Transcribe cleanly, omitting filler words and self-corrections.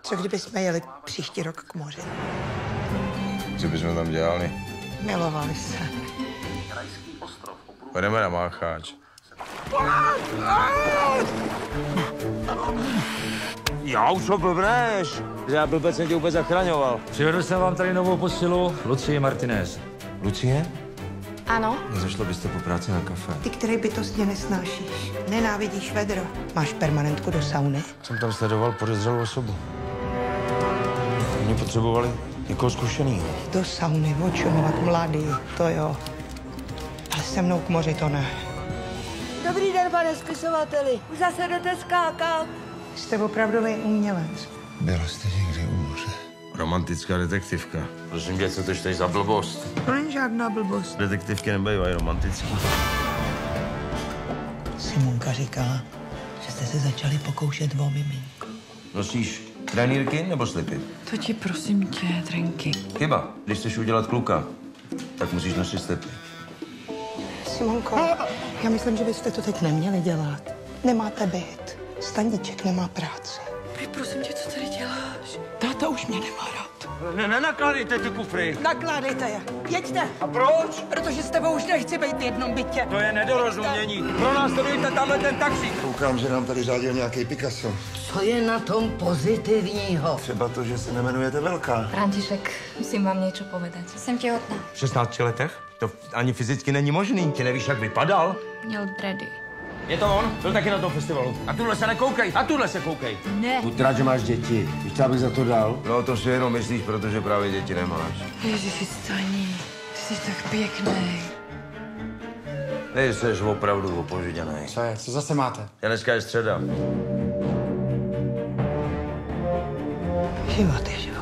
Co kdybychom jeli příští rok k moři? Co bychom tam dělali? Milovali se. Půjdeme na Mácháč. Já už ho blbneš. Já blbec jsem tě vůbec zachraňoval. Přivedl jsem vám tady novou posilu, Lucie Martinez. Lucie? Ano. Nezašla byste po práci na kafe? Ty, který bytostně nesnášíš. Nenávidíš vedro. Máš permanentku do sauny? Jsem tam sledoval podezřelou osobu. Oni potřebovali někoho zkušenýho. Do sauny, očumovat mladý, to jo. Ale se mnou k moři to ne. Dobrý den, pane spisovateli. Už zase jdete skákat. Jste opravdový umělec. Byla jste někdy u moře? Romantická detektivka. Prosím tě, co to čteš za blbost? To není žádná blbost. Detektivky nebývají romantický. Simonka říkala, že jste se začali pokoušet o miminko. Nosíš trenýrky nebo slipy? To ti prosím tě, trenky. Chyba. Když chceš udělat kluka, tak musíš nosit slipy. Simonko, já myslím, že byste to teď neměli dělat. Nemáte byt. Standíček nemá práci. Prosím tě, co tady děláš? Táta už mě nemá rád. Nenakládejte ty kufry. Nakládejte je. Jeďte. A proč? Protože s tebou už nechci být v jednom bytě. To je nedorozumění. Pro nás to dejte tamhle ten taxík. Koukám, že nám tady řádil nějaký Picasso. Co je na tom pozitivního? Třeba to, že se nemenujete Velká. František, musím vám něco povedat. Jsem těhotná. V 16 letech? To ani fyzicky není možný. Ty nevíš, jak vypadal? Měl dready. Je to on? Byl taky na tom festivalu. A tuhle se nekoukej, a tuhle se koukej. Ne. Buď rád, že máš děti. Víš, co abych za to dal? No, to si jenom myslíš, protože právě děti nemáš. Ježiši, staní. Ty jsi tak pěkný. Nejseš opravdu opožděnej. Co je? Co zase máte? Dneska je středa. Život je život.